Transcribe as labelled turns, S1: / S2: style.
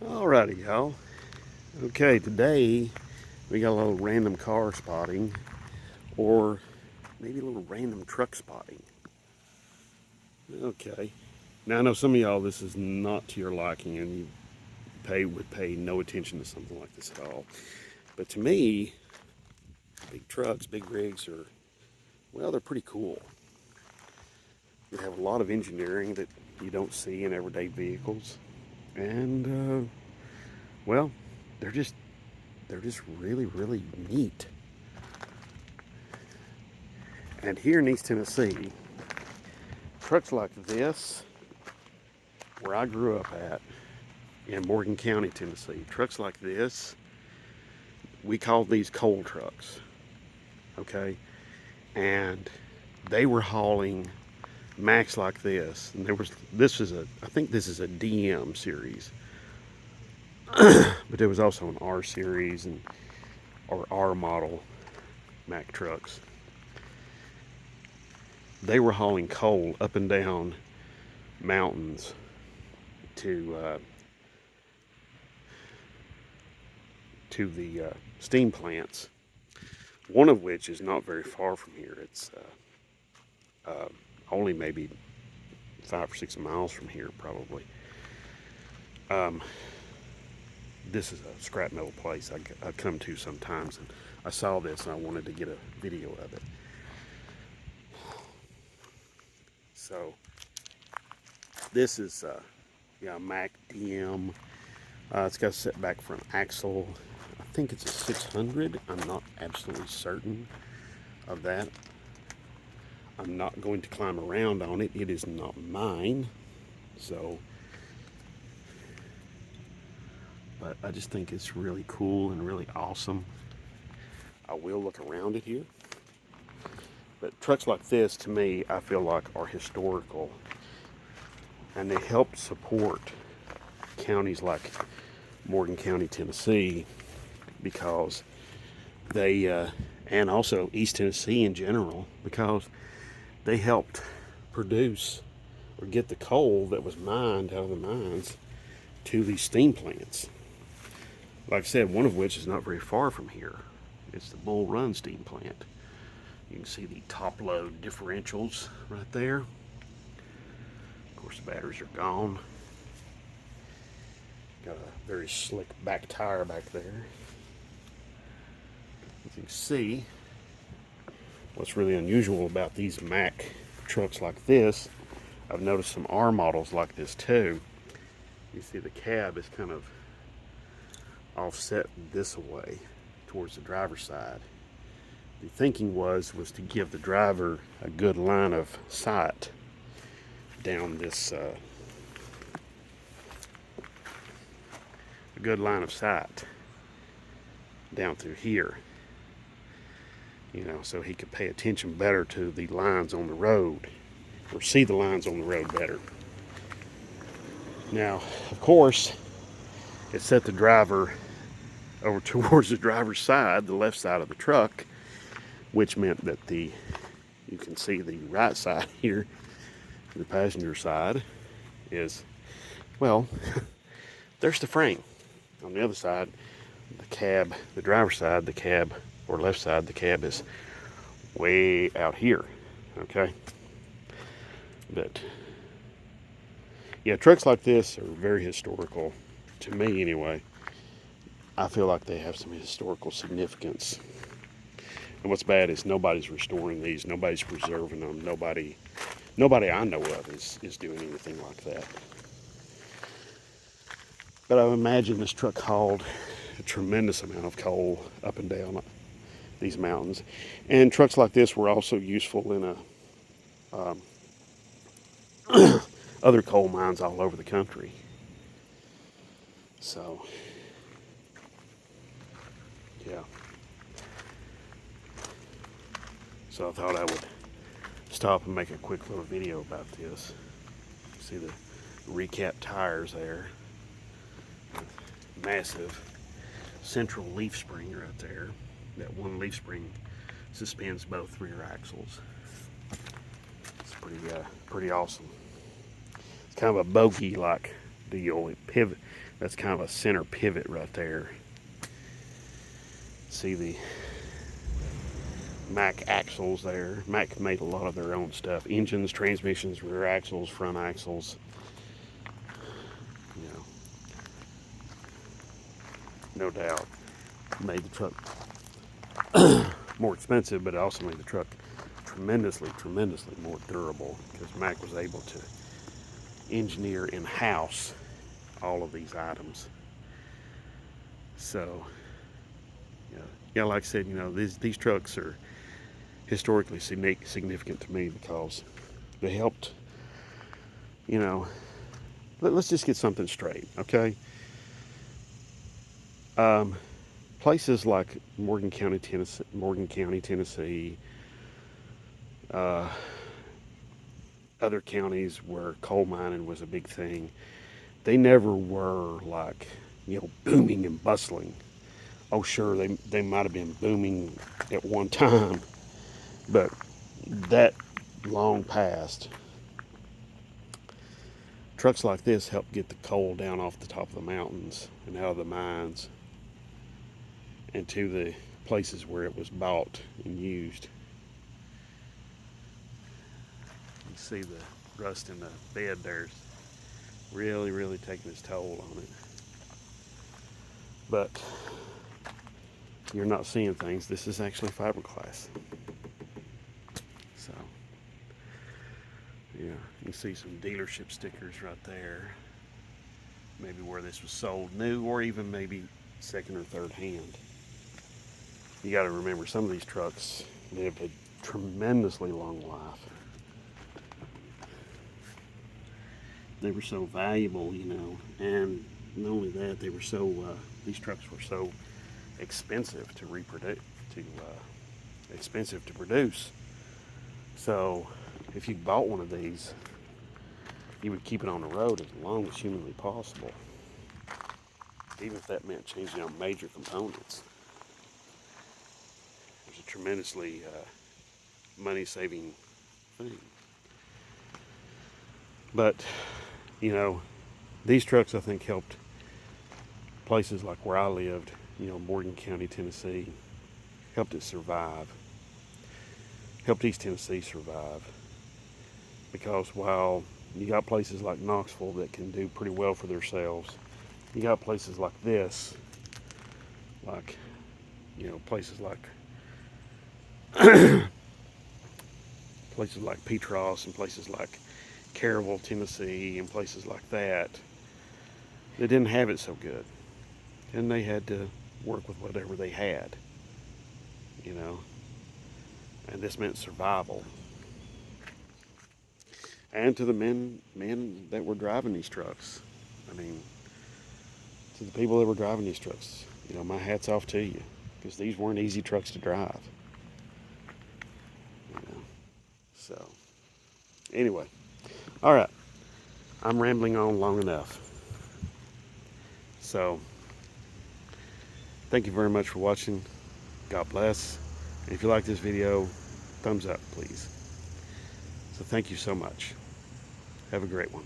S1: Alrighty, y'all. Okay, today we got a little random car spotting, or maybe a little random truck spotting. Okay. Now I know some of y'all this is not to your liking, and you would pay no attention to something like this at all. But to me, big trucks, big rigs are, well, they're pretty cool. They have a lot of engineering that you don't see in everyday vehicles, and well, they're just really neat. And here in East Tennessee, trucks like this, where I grew up at, in Morgan County, Tennessee, trucks like this, we called these coal trucks, okay? And they were hauling Macks like this. And I think this is a DM series, but there was also an R series or R model Mack trucks. They were hauling coal up and down mountains to the steam plants, one of which is not very far from here. It's only maybe 5 or 6 miles from here, probably. This is a scrap metal place I come to sometimes, and I saw this and I wanted to get a video of it. So this is Mack DM. It's got a setback front axle. I think it's a 600. I'm not absolutely certain of that. I'm not going to climb around on it. It is not mine. So, but I just think it's really cool and really awesome. I will look around it here. But trucks like this, to me, I feel like are historical. And they help support counties like Morgan County, Tennessee, because they, and also East Tennessee in general, because they helped produce or get the coal that was mined out of the mines to these steam plants. Like I said, one of which is not very far from here. It's the Bull Run steam plant. You can see the top load differentials right there. Of course, the batteries are gone. Got a very slick back tire back there. As you can see, what's really unusual about these Mack trucks like this, I've noticed some R models like this too. You see the cab is kind of offset this way towards the driver's side. The thinking was to give the driver a good line of sight down this, a good line of sight down through here. You know, so he could pay attention better to the lines on the road, or see the lines on the road better. Now, of course, it set the driver over towards the driver's side, the left side of the truck, which meant that you can see the right side here, the passenger side, is, well, there's the frame. On the other side, the cab, the driver's side, the cab, or left side, the cab is way out here, okay? But, yeah, trucks like this are very historical, to me anyway. I feel like they have some historical significance. And what's bad is nobody's restoring these, nobody's preserving them, nobody I know of is doing anything like that. But I imagine this truck hauled a tremendous amount of coal up and down these mountains. And trucks like this were also useful in other coal mines all over the country. So, yeah. So I thought I would stop and make a quick little video about this. See the recap tires there. Massive central leaf spring right there. That one leaf spring suspends both rear axles. It's pretty awesome. It's kind of a bogey-like deal. It That's kind of a center pivot right there. See the Mack axles there. Mack made a lot of their own stuff. Engines, transmissions, rear axles, front axles. You know, no doubt made the truck more expensive, but it also made the truck tremendously more durable, because Mack was able to engineer in-house all of these items. So, yeah, like I said, these trucks are historically significant to me, because they helped, let's just get something straight, okay? Places like Morgan County, Tennessee, other counties where coal mining was a big thing, they never were like, booming and bustling. Oh, sure, they might have been booming at one time, but that long past. Trucks like this help get the coal down off the top of the mountains and out of the mines and to the places where it was bought and used. You see the rust in the bed there's really taking its toll on it. But you're not seeing things. This is actually fiberglass. So, yeah, you can see some dealership stickers right there. Maybe where this was sold new, or even maybe second or third hand. You got to remember, some of these trucks lived a tremendously long life. They were so valuable, and not only that, they were so, these trucks were so expensive to reproduce, expensive to produce. So if you bought one of these, you would keep it on the road as long as humanly possible, even if that meant changing out major components. It was a tremendously money-saving thing. But, these trucks, I think, helped places like where I lived, Morgan County, Tennessee, helped it survive. Helped East Tennessee survive. Because while you got places like Knoxville that can do pretty well for themselves, you got places like this, like, places like Petros, and places like Caryville, Tennessee, and places like that didn't have it so good. And they had to work with whatever they had, and this meant survival. And to the men that were driving these trucks, to the people that were driving these trucks, my hat's off to you, because these weren't easy trucks to drive. So, anyway, all right, I'm rambling on long enough. So, thank you very much for watching. God bless. And if you like this video, thumbs up, please. So thank you so much. Have a great one.